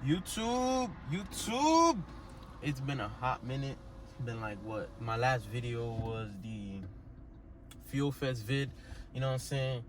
YouTube. It's been a hot minute. It's been like what? My last video was the Fuel Fest vid. You know what I'm saying?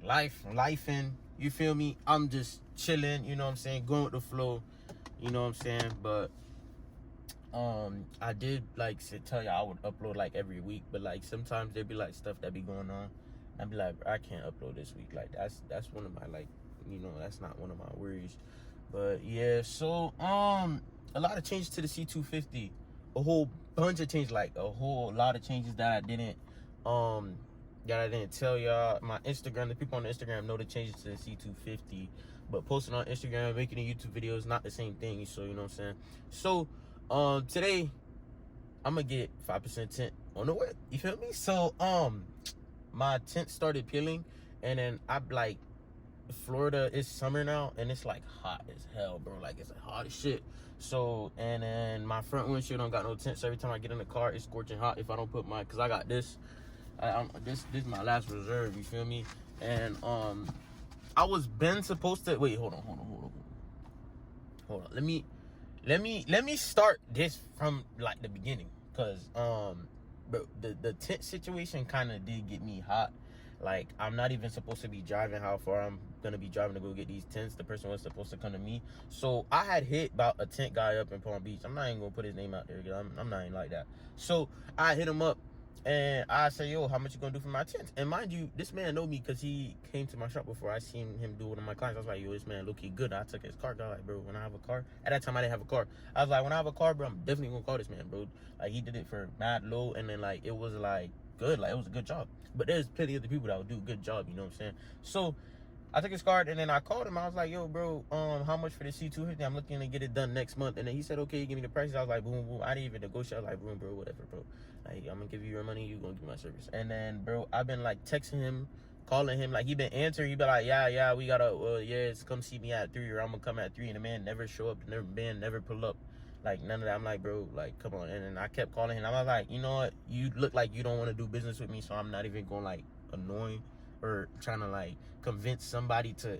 Lifing. You feel me? I'm just chilling. You know what I'm saying? Going with the flow. You know what I'm saying? But I did like tell you I would upload like every week, but like sometimes there be like stuff that be going on. I'd be like, I can't upload this week. Like that's one of my like, that's not one of my worries. But yeah, so a lot of changes to the C250, a whole bunch of changes, like a whole lot of changes that I didn't tell y'all. My Instagram, the people on the Instagram know the changes to the C250, but posting on Instagram, making a YouTube video is not the same thing. So you know what I'm saying. So today I'm gonna get 5% tint on the whip. You feel me? So my tint started peeling, and then I'm like, Florida, it's summer now, and it's like hot as hell, bro. Like it's hot as shit. So, and then my front windshield don't got no tint, so every time I get in the car, it's scorching hot if I don't put my, cause I got this. This is my last reserve. You feel me? And I was been supposed to wait. Hold on. Let me start this from like the beginning, cause bro, the tint situation kind of did get me hot. Like, I'm not even supposed to be driving how far I'm gonna be driving to go get these tints. The person was supposed to come to me. So I had hit about a tint guy up in Palm Beach. I'm not even gonna put his name out there, because I'm not even like that. So I hit him up and I say, yo, how much you gonna do for my tints? And mind you, this man know me because he came to my shop before. I seen him do one of my clients. I was like, yo, this man look-y good. I took his car. I was like, bro, when I have a car, at that time I didn't have a car. I was like, when I have a car, bro, I'm definitely gonna call this man, bro. Like, he did it for mad low, and then like it was like good, like it was a good job. But there's plenty of other people that would do a good job, you know what I'm saying? So I took his card, and then I called him. I was like, yo, bro, how much for the C250? I'm looking to get it done next month. And then he said, okay, give me the prices. I was like, boom, boom. I didn't even negotiate. I was like, boom, bro, whatever, bro. Like, I'm gonna give you your money, you gonna give me my service. And then, bro, I've been like texting him, calling him, like he been answering. He been like, yeah, we gotta, yes, come see me at 3, or I'm gonna come at 3. And the man never show up, never pull up. Like, none of that. I'm like, bro, like, come on. And then I kept calling him. I was like, you know what? You look like you don't want to do business with me, so I'm not even going to, like, annoy or trying to, like, convince somebody to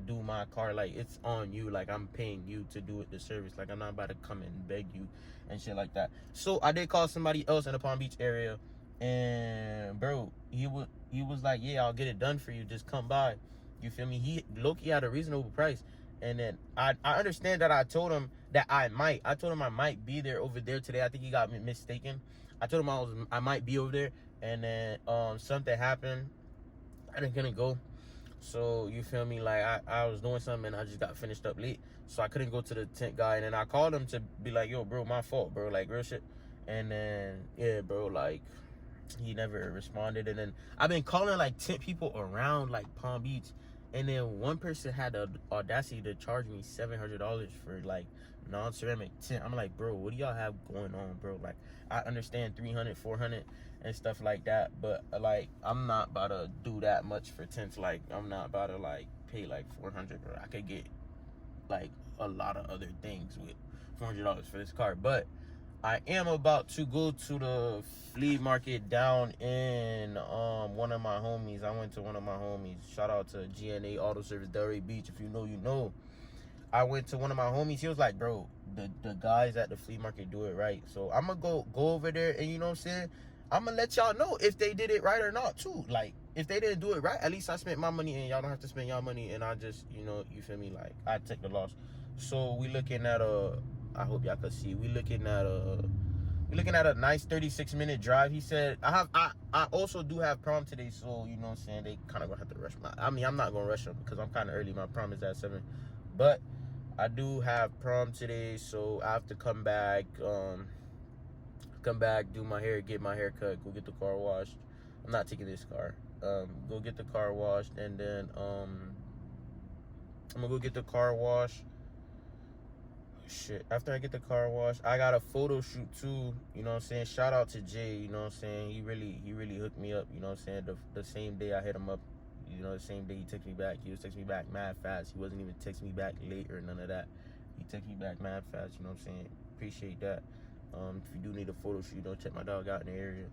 do my car. Like, it's on you. Like, I'm paying you to do it, the service. Like, I'm not about to come and beg you and shit like that. So I did call somebody else in the Palm Beach area, and, bro, he was like, yeah, I'll get it done for you. Just come by. You feel me? He low-key had a reasonable price. And then I understand that I told him that I told him I might be there over there today. I think he got me mistaken. I told him I might be over there, and then something happened. I couldn't go. So you feel me? Like I was doing something, and I just got finished up late, so I couldn't go to the tent guy. And then I called him to be like, yo, bro, my fault, bro, like real shit. And then yeah, bro, like he never responded. And then I've been calling like tent people around like Palm Beach. And then one person had the audacity to charge me $700 for like non-ceramic tint. I'm like, bro, what do y'all have going on, bro? Like, I understand 300, 400 and stuff like that, but like, I'm not about to do that much for tints. Like, I'm not about to like pay like 400, bro. I could get like a lot of other things with $400 for this car. But I am about to go to the flea market down in one of my homies. I went to one of my homies. Shout out to GNA Auto Service, Delray Beach. If you know, you know. I went to one of my homies. He was like, bro, the guys at the flea market do it right. So I'm going to go over there, and you know what I'm saying? I'm going to let y'all know if they did it right or not, too. Like, if they didn't do it right, at least I spent my money, and y'all don't have to spend y'all money. And I just, you feel me? Like, I take the loss. So we looking at I hope y'all could see. We're looking at a nice 36-minute drive. He said, I also do have prom today, so you know what I'm saying, they kind of gonna have to rush I'm not gonna rush them because I'm kind of early. My prom is at 7, but I do have prom today, so I have to come back, do my hair, get my hair cut, go get the car washed. I'm not taking this car. Go get the car washed, and then I'm gonna go get the car washed. Shit, after I get the car washed, I got a photo shoot too, you know what I'm saying? Shout out to Jay, you know what I'm saying? He really hooked me up, you know what I'm saying? The same day I hit him up, you know, the same day he texted me back. He was texting me back mad fast. He wasn't even texting me back late or none of that. He texted me back mad fast, you know what I'm saying? Appreciate that. If you do need a photo shoot, don't check my dog out in the area.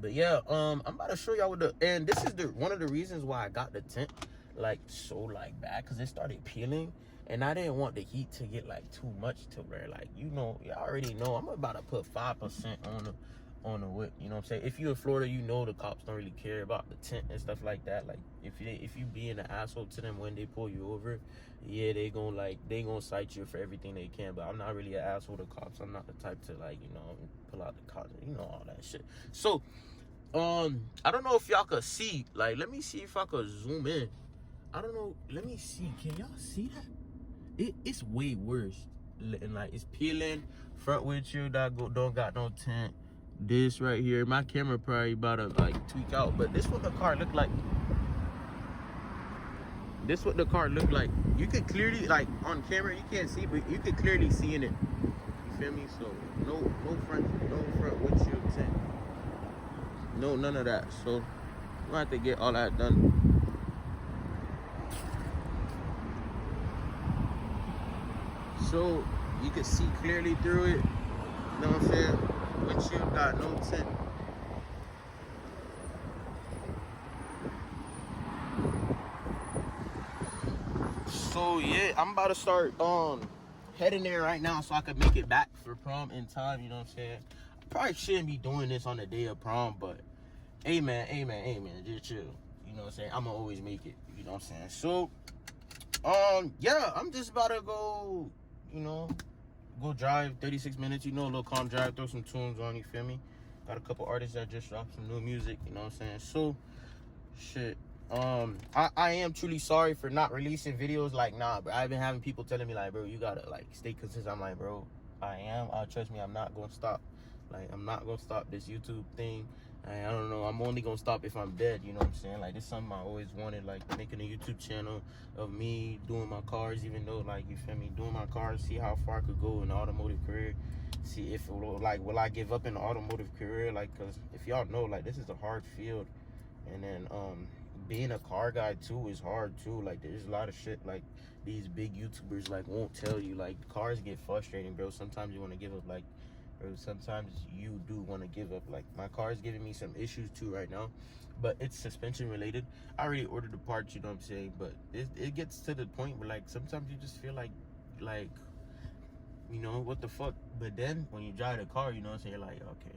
But yeah, I'm about to show y'all and this is one of the reasons why I got the tent. like so like bad because it started peeling, and I didn't want the heat to get like too much to where like, you know, you already know I'm about to put 5% on the whip. You know what I'm saying? If you're in Florida, you know the cops don't really care about the tint and stuff like that. Like if you being an asshole to them when they pull you over, yeah, they gonna cite you for everything they can. But I'm not really an asshole to cops. I'm not the type to like, you know, pull out the cops, you know, all that shit. So I don't know if y'all could see, like, let me see if I could zoom in. I don't know, let me see, can y'all see that? It's way worse. And like it's peeling, front windshield don't got no tint. This right here, my camera probably about to like tweak out, but this what the car looked like. This what the car looked like. You could clearly, like on camera you can't see, but you could clearly see in it. You feel me? So no front windshield tint. No, none of that. So I'm gonna have to get all that done. So you can see clearly through it. You know what I'm saying? Windshield got no tint. So yeah, I'm about to start heading there right now so I can make it back for prom in time. You know what I'm saying? I probably shouldn't be doing this on the day of prom, but amen, just chill. You know what I'm saying? I'ma always make it. You know what I'm saying? So yeah, I'm just about to go, you know, go drive 36 minutes, you know, a little calm drive, throw some tunes on, you feel me? Got a couple artists that just dropped some new music, you know what I'm saying? So shit, I am truly sorry for not releasing videos. Like, nah, bro, I've been having people telling me like, bro, you gotta like stay consistent. I'm like, bro, I am, trust me, I'm not gonna stop. Like, I'm not gonna stop this YouTube thing. I don't know, I'm only gonna stop if I'm dead, you know what I'm saying? Like, this is something I always wanted, like making a YouTube channel of me doing my cars, even though, like, you feel me, doing my cars, see how far I could go in the automotive career, see if, like, will I give up in the automotive career? Like, because if y'all know, like, this is a hard field. And then being a car guy too is hard too. Like, there's a lot of shit like these big YouTubers like won't tell you. Like, cars get frustrating, bro. Sometimes you want to give up. Like, bro, sometimes you do want to give up. Like, my car is giving me some issues too right now, but it's suspension related. I already ordered the parts, you know what I'm saying? But it gets to the point where like sometimes you just feel like you know, what the fuck? But then when you drive the car, you know what I'm saying, you're like, okay,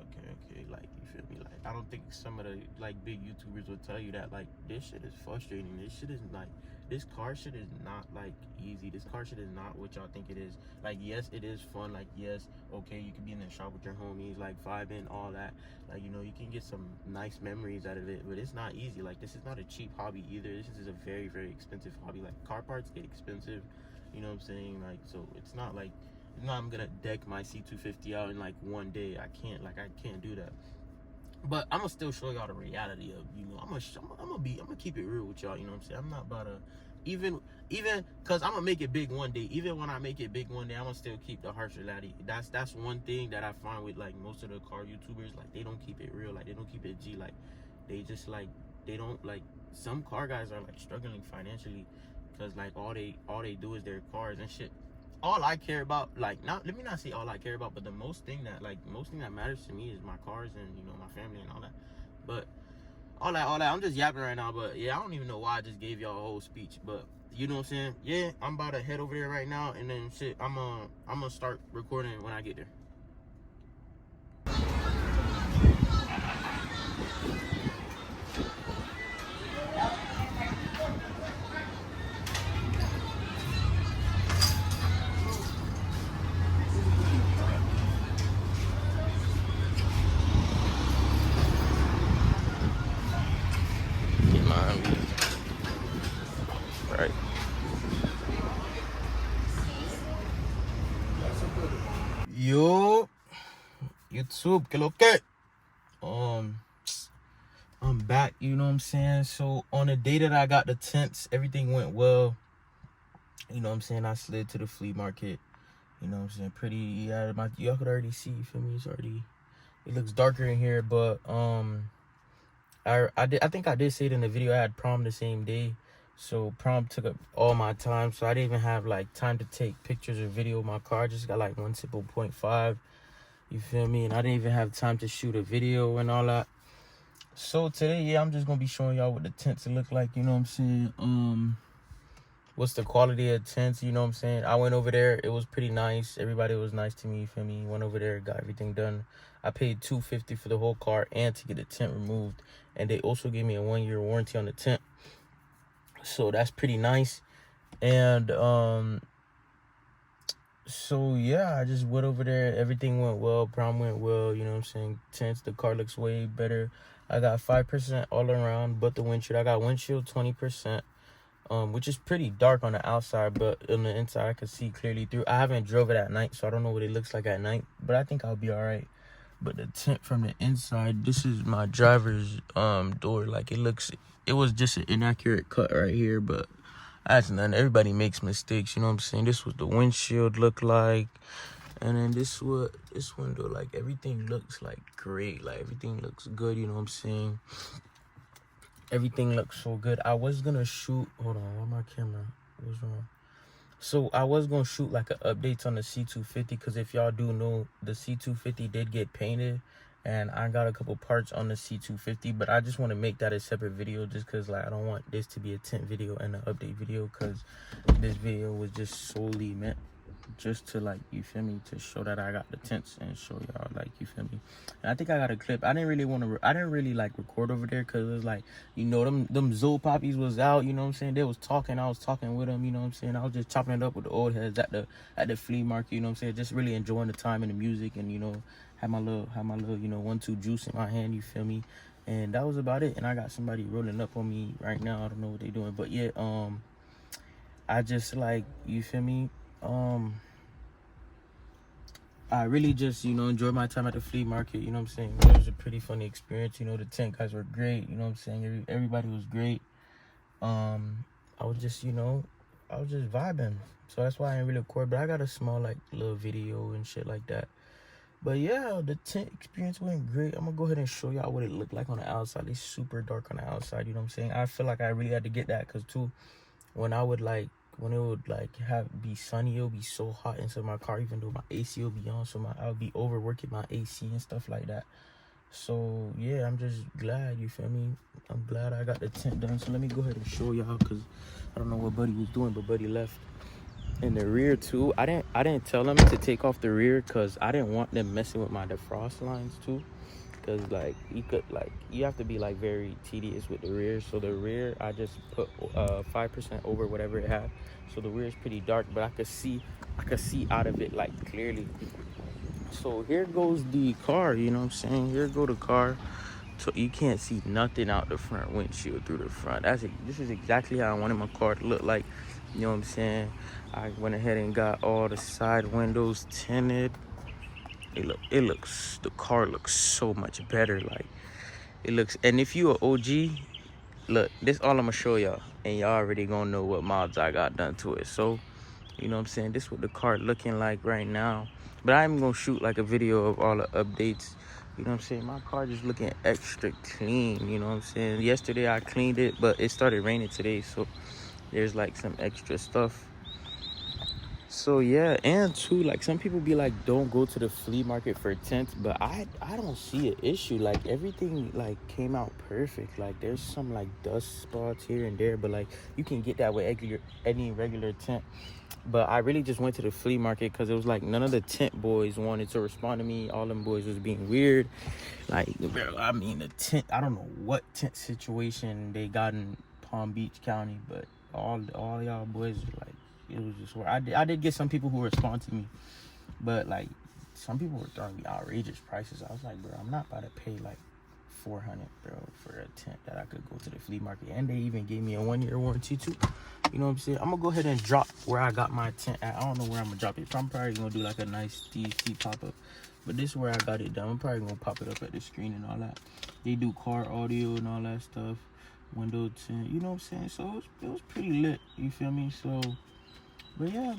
like, you feel me? Like, I don't think some of the like big YouTubers will tell you that like this shit is frustrating. This shit is like, this car shit is not like easy. This car shit is not what y'all think it is. Like, yes, it is fun. Like, yes, okay, you can be in the shop with your homies, like vibing, all that. Like, you know, you can get some nice memories out of it, but it's not easy. Like, this is not a cheap hobby either. This is a very, very expensive hobby. Like, car parts get expensive, you know what I'm saying? Like, so it's not like, no, I'm gonna deck my C250 out in like one day. I can't do that. But I'm gonna still show y'all the reality of, you know, I'm gonna keep it real with y'all, you know what I'm saying? I'm not about to, even cause I'm gonna make it big one day. Even when I make it big one day, I'm gonna still keep the harsh reality. That's one thing that I find with like most of the car YouTubers. Like, they don't keep it real. Like, they don't keep it G. Like, they just like, they don't, like, some car guys are like struggling financially because like all they do is their cars and shit. All I care about, like, not, let me not say all I care about, but the most thing that matters to me is my cars and, you know, my family and all that. But all that, I'm just yapping right now. But yeah, I don't even know why I just gave y'all a whole speech, but you know what I'm saying? Yeah, I'm about to head over there right now, and then shit, I'm gonna start recording when I get there. Right. Yo, YouTube, que lo que? I'm back, you know what I'm saying? So on the day that I got the tints, everything went well. You know what I'm saying? I slid to the flea market. You know what I'm saying? Pretty, yeah, y'all could already see, you feel me? It's already, it looks darker in here, but I think I did say it in the video. I had prom the same day, so prom took up all my time, so I didn't even have like time to take pictures or video of my car. I just got like 1.5, you feel me? And I didn't even have time to shoot a video and all that. So today, yeah, I'm just gonna be showing y'all what the tints look like, you know what I'm saying? What's the quality of tints, you know what I'm saying? I went over there, it was pretty nice. Everybody was nice to me, you feel me? Went over there, got everything done. I paid $250 for the whole car and to get the tint removed. And they also gave me a 1-year warranty on the tint. So that's pretty nice. And so yeah, I just went over there. Everything went well. Prom went well, you know what I'm saying? Tints, the car looks way better. I got 5% all around, but the windshield. I got windshield 20%. Which is pretty dark on the outside, but on the inside I can see clearly through. I haven't drove it at night, so I don't know what it looks like at night, but I think I'll be all right. But the tint from the inside, this is my driver's door. Like it was just an inaccurate cut right here, but that's nothing. Everybody makes mistakes, you know what I'm saying? This was the windshield look like, and then this what this window, like everything looks like great, like everything looks good, you know what I'm saying? Everything looks so good. I was gonna shoot, hold on, where my camera? What's wrong? So I was gonna shoot like an updates on the C250, because if y'all do know, the C250 did get painted, and I got a couple parts on the C250, but I just want to make that a separate video, just because like I don't want this to be a tint video and an update video, because this video was just solely meant just to, like, you feel me, to show that I got the tints and show y'all, like, you feel me. And I think I got a clip. I didn't really like record over there, because it was like, you know, them Zoe poppies was out, you know what I'm saying? They was talking, I was talking with them, you know what I'm saying? I was just chopping it up with the old heads at the flea market, you know what I'm saying? Just really enjoying the time and the music, and, you know, have my little, you know, 1-2 juice in my hand, you feel me? And that was about it. And I got somebody rolling up on me right now. I don't know what they doing, but yeah, I just, like, you feel me, I really just, you know, enjoyed my time at the flea market, you know what I'm saying? It was a pretty funny experience, you know, the tent guys were great, you know what I'm saying? Everybody was great. I was just, you know, I was just vibing. So that's why I didn't really record, but I got a small, like, little video and shit like that. But yeah, the tent experience went great. I'm gonna go ahead and show y'all what it looked like on the outside. It's super dark on the outside, you know what I'm saying? I feel like I really had to get that, because too, when it would be sunny, it'll be so hot inside my car, even though my AC will be on, so I'll be overworking my AC and stuff like that. So yeah, I'm just glad, you feel me? I'm glad I got the tent done. So let me go ahead and show y'all, because I don't know what Buddy was doing, but Buddy left. In the rear too, I didn't tell them to take off the rear, because I didn't want them messing with my defrost lines too, because like you have to be like very tedious with the rear. So the rear, I just put 5% over whatever it had, so the rear is pretty dark, but I could see out of it, like, clearly. So here goes the car, you know what I'm saying? Here go the car. So you can't see nothing out the front windshield through the front. This is exactly how I wanted my car to look like, you know what I'm saying? I went ahead and got all the side windows tinted. The car looks so much better. Like, it looks, and if you an OG, look, this all I'm gonna show y'all, and y'all already gonna know what mods I got done to it. So, you know what I'm saying? This is what the car looking like right now. But I'm gonna shoot like a video of all the updates. You know what I'm saying? My car just looking extra clean, you know what I'm saying? Yesterday I cleaned it, but it started raining today, so there's like some extra stuff. So yeah, and too, like, some people be like, don't go to the flea market for tints, but I don't see an issue. Like, everything like came out perfect. Like, there's some like dust spots here and there, but like you can get that with any regular tint. But I really just went to the flea market because it was like none of the tint boys wanted to respond to me. All them boys was being weird. Like, I mean, the tint, I don't know what tint situation they got in Palm Beach County, but all y'all boys were like, it was just where I did get some people who respond to me, but like some people were throwing me outrageous prices. I was like, bro, I'm not about to pay like $400, bro, for a tent that I could go to the flea market. And they even gave me a 1-year warranty too. You know what I'm saying? I'm gonna go ahead and drop where I got my tent at. I don't know where I'm gonna drop it. I'm probably gonna do like a nice DT pop-up, but this is where I got it done. I'm probably gonna pop it up at the screen and all that. They do car audio and all that stuff, window tint, you know what I'm saying? So it was pretty lit, you feel me? So, but yeah,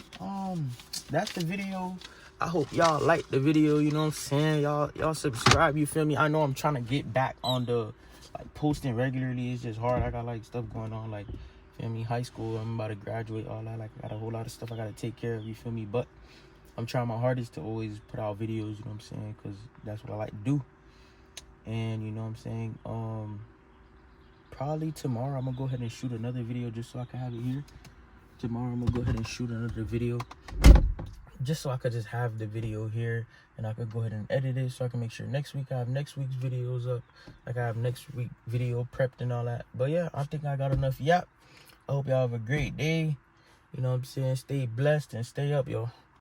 that's the video. I hope y'all like the video, you know what I'm saying? Y'all subscribe, you feel me? I know I'm trying to get back on the, like, posting regularly. It's just hard. I got like stuff going on, like, feel me, high school, I'm about to graduate, all that. Like, I got a whole lot of stuff I gotta take care of, you feel me? But I'm trying my hardest to always put out videos, you know what I'm saying? Because that's what I like to do. And you know what I'm saying, probably tomorrow I'm gonna go ahead and shoot another video just so I can have it here. Tomorrow I'm gonna go ahead and shoot another video just so I could just have the video here, and I could go ahead and edit it so I can make sure next week I have next week's videos up, like I have next week video prepped and all that. But yeah, I think I got enough yap. I hope y'all have a great day. You know what I'm saying? Stay blessed and stay up, y'all.